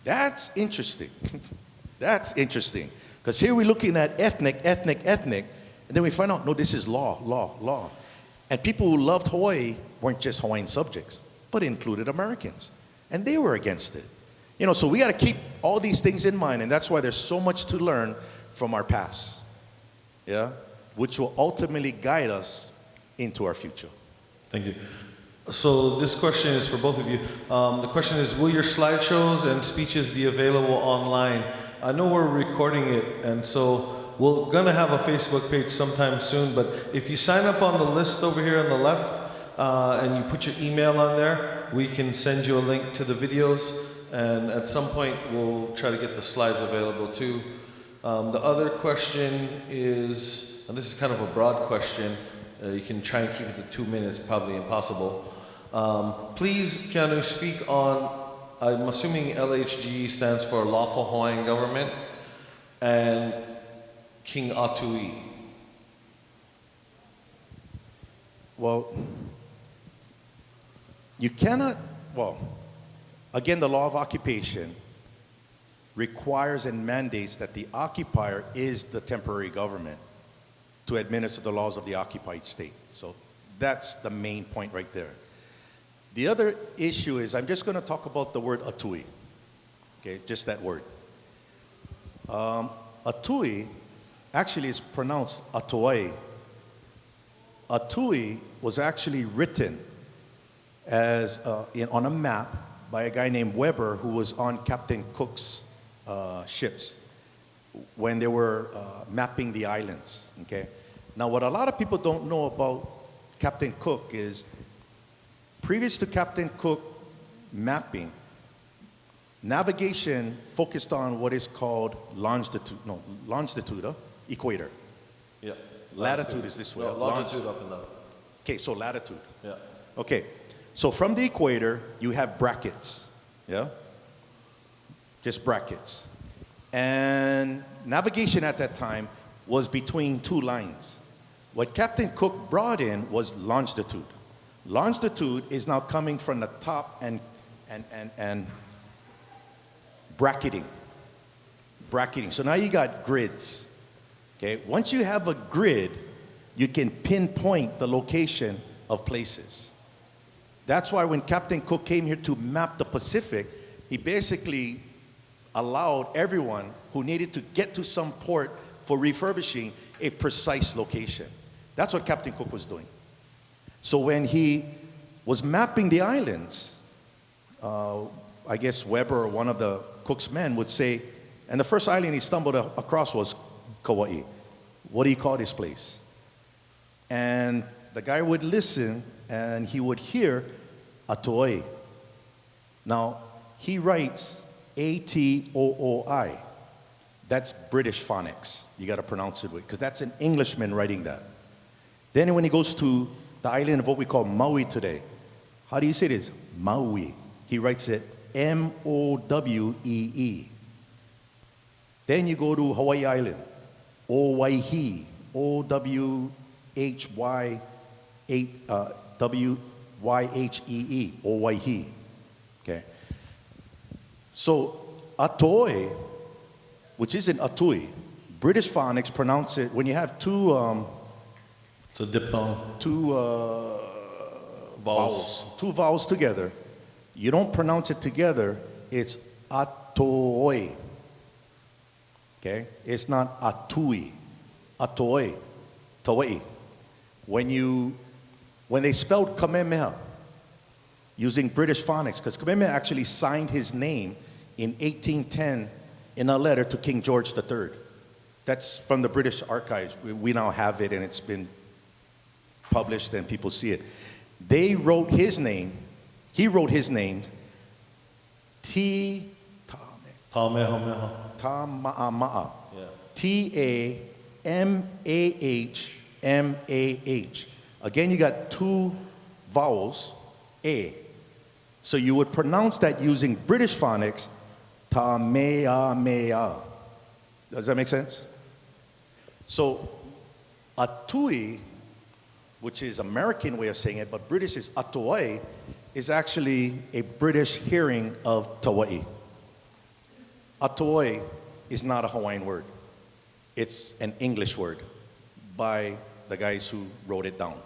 That's interesting. That's interesting. Because here we're looking at ethnic, and then we find out, no, this is law. And people who loved Hawaii weren't just Hawaiian subjects, but included Americans. And they were against it. So we got to keep all these things in mind, and that's why there's so much to learn from our past, yeah, which will ultimately guide us into our future. Thank you. So this question is for both of you. The question is, will your slideshows and speeches be available online? I know we're recording it, and so we're going to have a Facebook page sometime soon, but if you sign up on the list over here on the left, and you put your email on there, we can send you a link to the videos, and at some point we'll try to get the slides available too. The other question is, and this is kind of a broad question, you can try and keep it to 2 minutes, probably impossible. Please, Keanu, speak on, I'm assuming LHG stands for Lawful Hawaiian Government, and King Atui. Well, you cannot, again, the law of occupation requires and mandates that the occupier is the temporary government to administer the laws of the occupied state. So that's the main point right there. The other issue is, I'm just going to talk about the word atui. Okay, just that word. Atui actually is pronounced atoai. Atui was actually written as on a map by a guy named Weber, who was on Captain Cook's ships when they were mapping the islands. Okay. Now, what a lot of people don't know about Captain Cook is, previous to Captain Cook mapping, navigation focused on what is called longitude, equator. Yeah. Latitude is this way. No, longitude up and down. Okay, so latitude. Yeah. Okay, so from the equator, you have brackets, yeah? Just brackets. And navigation at that time was between two lines. What Captain Cook brought in was longitude. Longitude is now coming from the top and bracketing. bracketing. So now you got grids. Okay, once you have a grid, you can pinpoint the location of places. That's why when Captain Cook came here to map the Pacific, he basically allowed everyone who needed to get to some port for refurbishing a precise location. That's what Captain Cook was doing. So when he was mapping the islands, I guess Weber or one of the Cook's men would say, and the first island he stumbled across was Kauai. What do you call this place? And the guy would listen and he would hear Atoi. Now, he writes A-T-O-O-I. That's British phonics. You got to pronounce it with, because that's an Englishman writing that. Then when he goes to the island of what we call Maui today, how do you say this? Maui. He writes it M-O-W-E-E. Then you go to Hawaii Island, Owaihi, O-W-H-Y-W-Y-H-E-E, Owaihi. Okay. So Atoi, which isn't Atui, British phonics pronounce it when you have two It's a diphthong. Vowels. Two vowels together. You don't pronounce it together. It's Atoi. Okay? It's not Atui. Atoi. Tawai. When they spelled Kamehameha using British phonics, because Kamehameha actually signed his name in 1810 in a letter to King George III. That's from the British archives. We now have it and it's been published and people see it. They wrote his name, he wrote his name, Tamahameha. Tama'ama'a. Yeah. T-A-M-A-H-M-A-H. Again, you got two vowels, A. So you would pronounce that using British phonics, Tameamea. Does that make sense? So, Atui, which is American way of saying it, but British is Atoi, is actually a British hearing of Tawai. Atoi is not a Hawaiian word. It's an English word by the guys who wrote it down.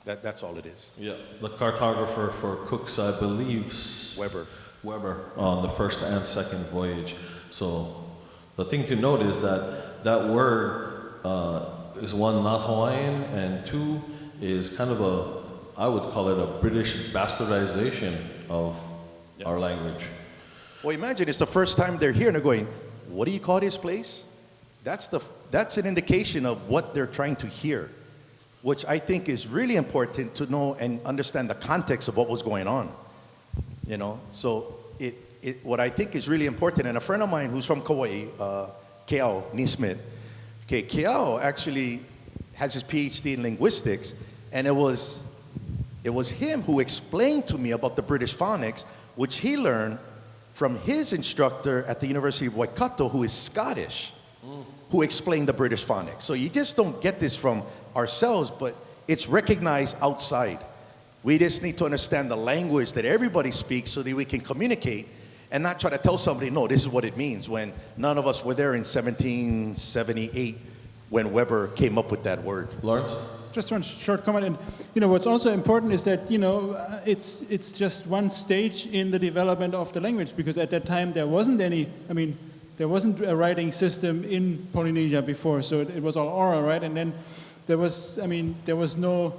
That's all it is. Yeah, the cartographer for Cook's, I believe, Weber on the first and second voyage. So the thing to note is that that word is one, not Hawaiian, and two, is kind of I would call it a British bastardization of our language. Well, imagine it's the first time they're here and they're going, what do you call this place? That's an indication of what they're trying to hear, which I think is really important to know and understand the context of what was going on. You know, so what I think is really important, and a friend of mine who's from Kauai, Keao Neesmith, okay, Keao actually has his PhD in linguistics, and it was him who explained to me about the British phonics, which he learned from his instructor at the University of Waikato, who is Scottish, who explained the British phonics. So you just don't get this from ourselves, but it's recognized outside. We just need to understand the language that everybody speaks so that we can communicate and not try to tell somebody, no, this is what it means, when none of us were there in 1778 when Weber came up with that word. Lawrence? Just one short comment, and what's also important is that it's just one stage in the development of the language, because at that time there wasn't a writing system in Polynesia before, so it was all oral, right? And then there was no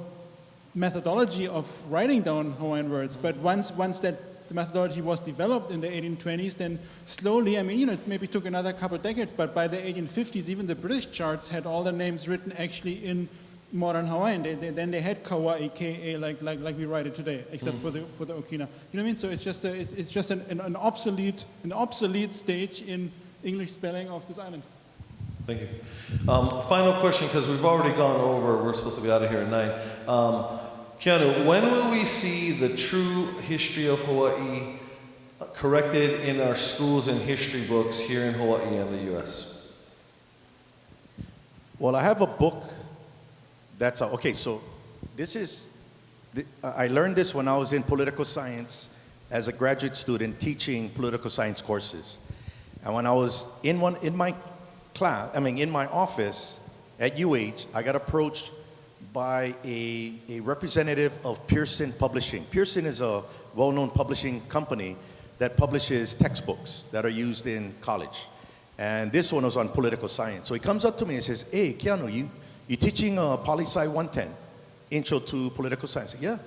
methodology of writing down Hawaiian words, but once that the methodology was developed in the 1820s, then slowly, it maybe took another couple of decades, but by the 1850s, even the British charts had all the names written actually in modern Hawaiian. Then they had Kauai, K-A, like we write it today, except for the Okina. You know what I mean? So it's just an obsolete stage in English spelling of this island. Thank you. Final question, because we've already gone over. We're supposed to be out of here at 9. Keanu, when will we see the true history of Hawaii corrected in our schools and history books here in Hawaii and the U.S.? Well, I have a book that's okay. So I learned this when I was in political science as a graduate student teaching political science courses. And when I was in my class, in my office at UH, I got approached by a representative of Pearson Publishing. Pearson is a well-known publishing company that publishes textbooks that are used in college. And this one was on political science. So he comes up to me and says, "Hey, Keanu, you teaching Poli-Sci 110, Intro to Political Science?" I said, "Yeah.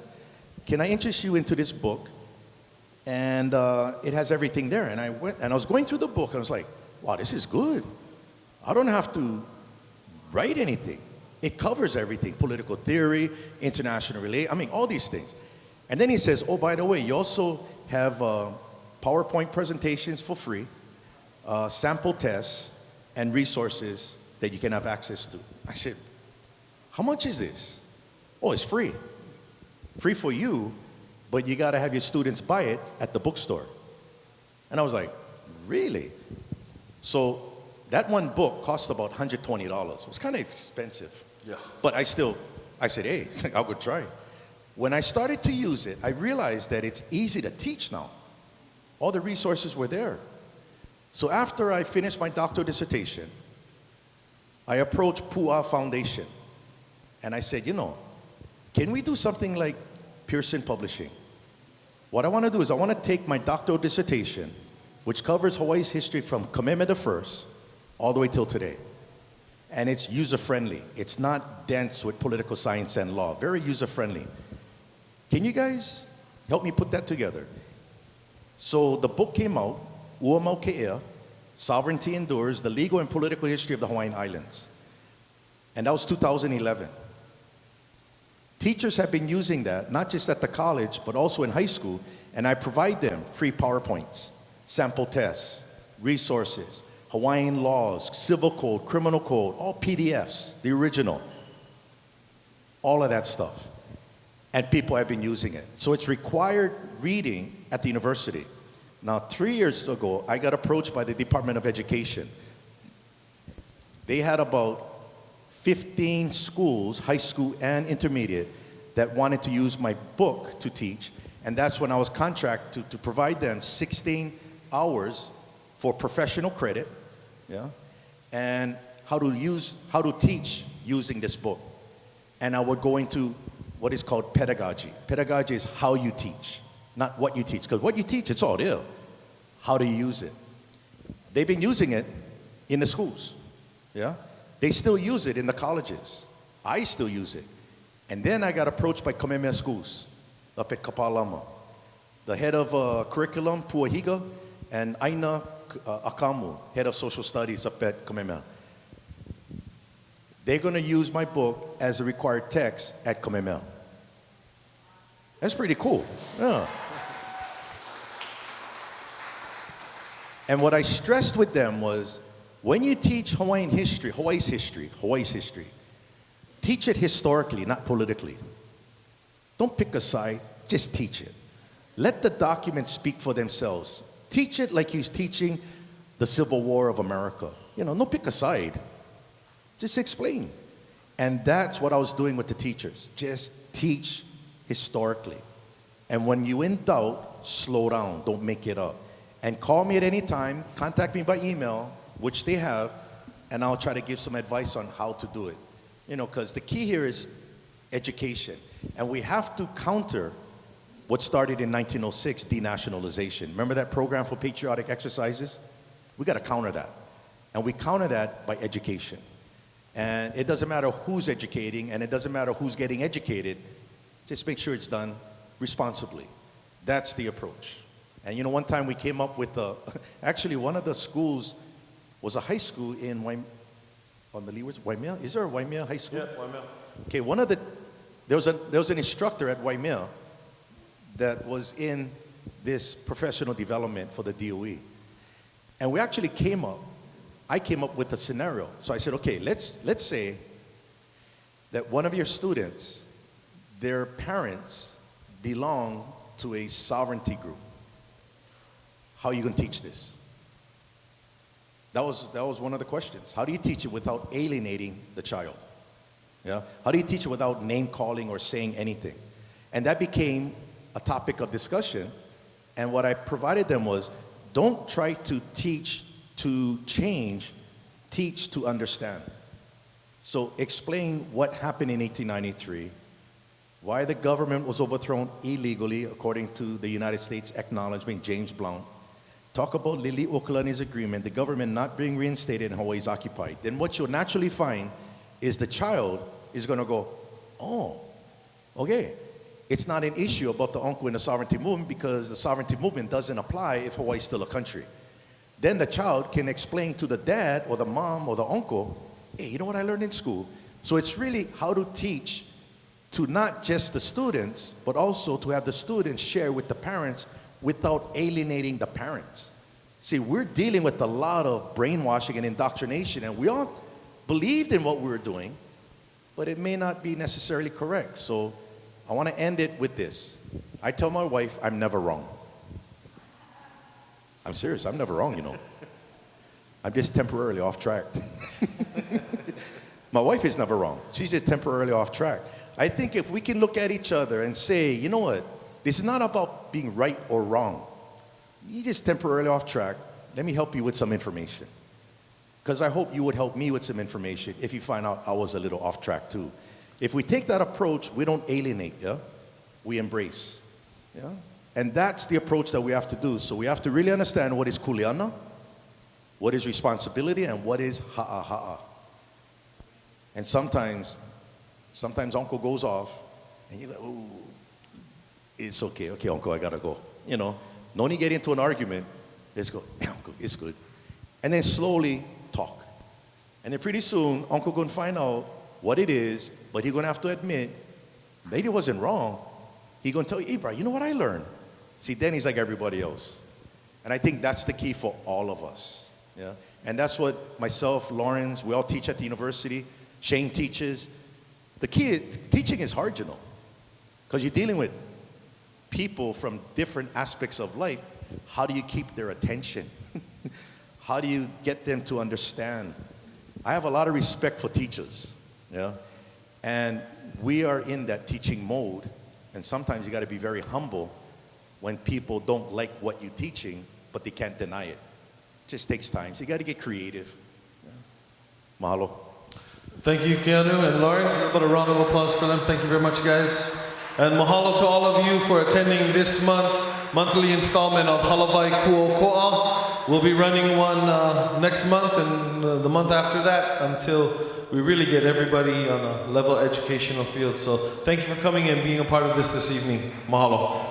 Can I interest you into this book?" And it has everything there. And I was going through the book, and I was like, "Wow, this is good. I don't have to write anything. It covers everything, political theory, international relations, all these things." And then he says, "Oh, by the way, you also have PowerPoint presentations for free, sample tests, and resources that you can have access to." I said, "How much is this?" "Oh, it's free. Free for you, but you got to have your students buy it at the bookstore." And I was like, "Really?" So that one book cost about $120. It was kind of expensive. Yeah. But I said, "Hey, I'll go try." When I started to use it, I realized that it's easy to teach now. All the resources were there. So after I finished my doctoral dissertation, I approached PUA Foundation. And I said, "Can we do something like Pearson Publishing? What I want to do is I want to take my doctoral dissertation, which covers Hawaii's history from Kamehameha I all the way till today. And it's user-friendly. It's not dense with political science and law. Very user-friendly. Can you guys help me put that together?" So the book came out, Ua Mauke'ea, Sovereignty Endures, The Legal and Political History of the Hawaiian Islands. And that was 2011. Teachers have been using that, not just at the college, but also in high school, and I provide them free PowerPoints, sample tests, resources, Hawaiian laws, civil code, criminal code, all PDFs, the original, all of that stuff. And people have been using it. So it's required reading at the university. Now, 3 years ago, I got approached by the Department of Education. They had about 15 schools, high school and intermediate, that wanted to use my book to teach. And that's when I was contracted to provide them 16 hours for professional credit, and how to teach using this book. And I would go into what is called pedagogy. Pedagogy is how you teach, not what you teach. Because what you teach, it's all there. How do you use it? They've been using it in the schools. They still use it in the colleges. I still use it. And then I got approached by Kamehameha schools up at Kapalama. The head of curriculum, Puahiga, and Aina Akamu, head of social studies up at Kamehameha. They're going to use my book as a required text at Kamehameha. That's pretty cool. Yeah. And what I stressed with them was, when you teach Hawaiian history, Hawaii's history, teach it historically, not politically. Don't pick a side, just teach it. Let the documents speak for themselves. Teach it like you're teaching the Civil War of America. Don't pick a side. Just explain. And that's what I was doing with the teachers. Just teach historically. And when you're in doubt, slow down. Don't make it up. And call me at any time. Contact me by email, which they have, and I'll try to give some advice on how to do it. Because the key here is education. And we have to counter what started in 1906, denationalization. Remember that program for patriotic exercises? We got to counter that. And we counter that by education. And it doesn't matter who's educating, and it doesn't matter who's getting educated. Just make sure it's done responsibly. That's the approach. And one time we came up with actually one of the schools was a high school in on the Lihue, Waimea. Is there a Waimea high school? Yeah, Waimea. Okay, there was an instructor at Waimea that was in this professional development for the DOE. And we actually I came up with a scenario. So I said, okay, let's say that one of your students, their parents belong to a sovereignty group. How are you going to teach this? That was one of the questions. How do you teach it without alienating the child? How do you teach it without name calling or saying anything? And that became a topic of discussion. And what I provided them was, don't try to teach to change, teach to understand. So explain what happened in 1893, why the government was overthrown illegally according to the United States acknowledgement, James Blount. Talk about Lihue Okalani's agreement, the government not being reinstated and Hawaii is occupied. Then what you'll naturally find is the child is going to go, oh, okay. It's not an issue about the uncle and the sovereignty movement because the sovereignty movement doesn't apply if Hawaii is still a country. Then the child can explain to the dad or the mom or the uncle, hey, you know what I learned in school? So it's really how to teach to not just the students, but also to have the students share with the parents without alienating the parents. See, we're dealing with a lot of brainwashing and indoctrination, and we all believed in what we were doing, but it may not be necessarily correct. So I want to end it with this. I tell my wife I'm never wrong. I'm serious, I'm never wrong, you know. I'm just temporarily off track. My wife is never wrong. She's just temporarily off track. I think if we can look at each other and say, you know what, this is not about being right or wrong. You're just temporarily off track. Let me help you with some information. Because I hope you would help me with some information if you find out I was a little off track too. If we take that approach, we don't alienate, yeah? We embrace, yeah? And that's the approach that we have to do. So we have to really understand what is kuleana, what is responsibility, and what is ha'a. And sometimes uncle goes off, and you're like, oh, it's okay, uncle, I gotta go. You know, no need to get into an argument. Let's go, hey, uncle, it's good. And then slowly talk. And then pretty soon, uncle gonna find out what it is, but he's gonna have to admit, maybe it wasn't wrong. He's gonna tell you, hey, bro, you know what I learned? See, then he's like everybody else. And I think that's the key for all of us, yeah? And that's what myself, Lorenz, we all teach at the university. Shane teaches. The key, teaching is hard, you know, because you're dealing with people from different aspects of life. How do you keep their attention? How do you get them to understand? I have a lot of respect for teachers, yeah? And we are in that teaching mode, and sometimes you got to be very humble when people don't like what you're teaching, but they can't deny it. It just takes time. So you got to get creative. Yeah. Mahalo. Thank you, Keanu and Lorenz. About a round of applause for them. Thank you very much, guys. And mahalo to all of you for attending this month's monthly installment of Halawai Ku okoa. We'll be running one next month and the month after that until we really get everybody on a level educational field. So thank you for coming and being a part of this evening. Mahalo.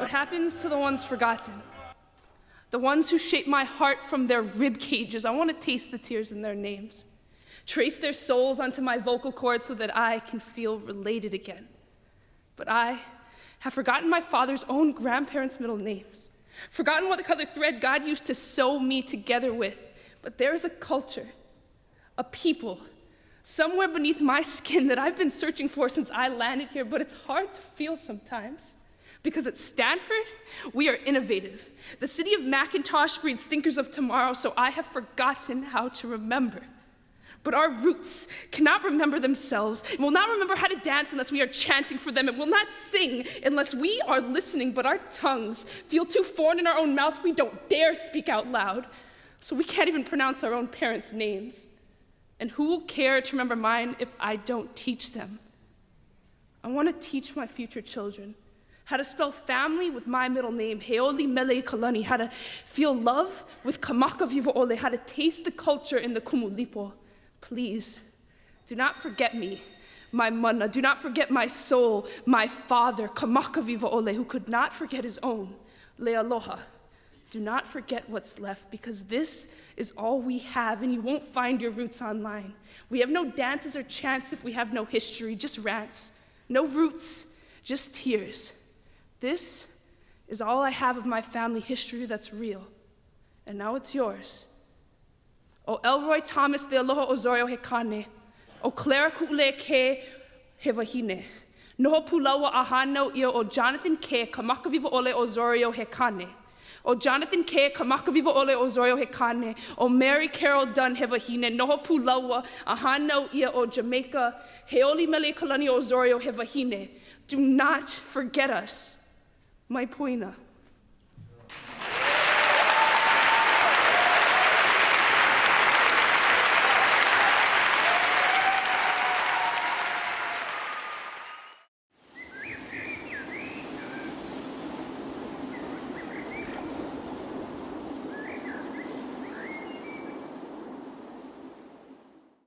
Happens to the ones forgotten, the ones who shape my heart from their rib cages. I want to taste the tears in their names, trace their souls onto my vocal cords so that I can feel related again. But I have forgotten my father's own grandparents' middle names, forgotten what color thread God used to sew me together with. But there is a culture, a people, somewhere beneath my skin that I've been searching for since I landed here, but it's hard to feel sometimes. Because at Stanford, we are innovative. The city of Macintosh breeds thinkers of tomorrow, so I have forgotten how to remember. But our roots cannot remember themselves, and will not remember how to dance unless we are chanting for them, and will not sing unless we are listening, but our tongues feel too foreign in our own mouths, we don't dare speak out loud. So we can't even pronounce our own parents' names. And who will care to remember mine if I don't teach them? I want to teach my future children how to spell family with my middle name, Heoli Mele Kalani, how to feel love with Kamaka Viva Ole, how to taste the culture in the Kumulipo. Please, do not forget me, my mana. Do not forget my soul, my father, Kamaka Viva Ole, who could not forget his own, Lealoha. Do not forget what's left, because this is all we have, and you won't find your roots online. We have no dances or chants if we have no history, just rants. No roots, just tears. This is all I have of my family history that's real, and now it's yours. O Elroy Thomas de Aloha Osorio Hekane, o Clara Ku'ule Ke Hewahine, Noho Pulawa Ahano Ia o Jonathan K. Kamakaviva Ole Osorio Hekane, o Jonathan K. Kamakaviva Ole Osorio Hekane, o Mary Carol Dunn Hewahine, Noho Pulawa Ahano Ia o Jamaica, Heoli Mele Kalani Osorio Hewahine. Do not forget us, my poina.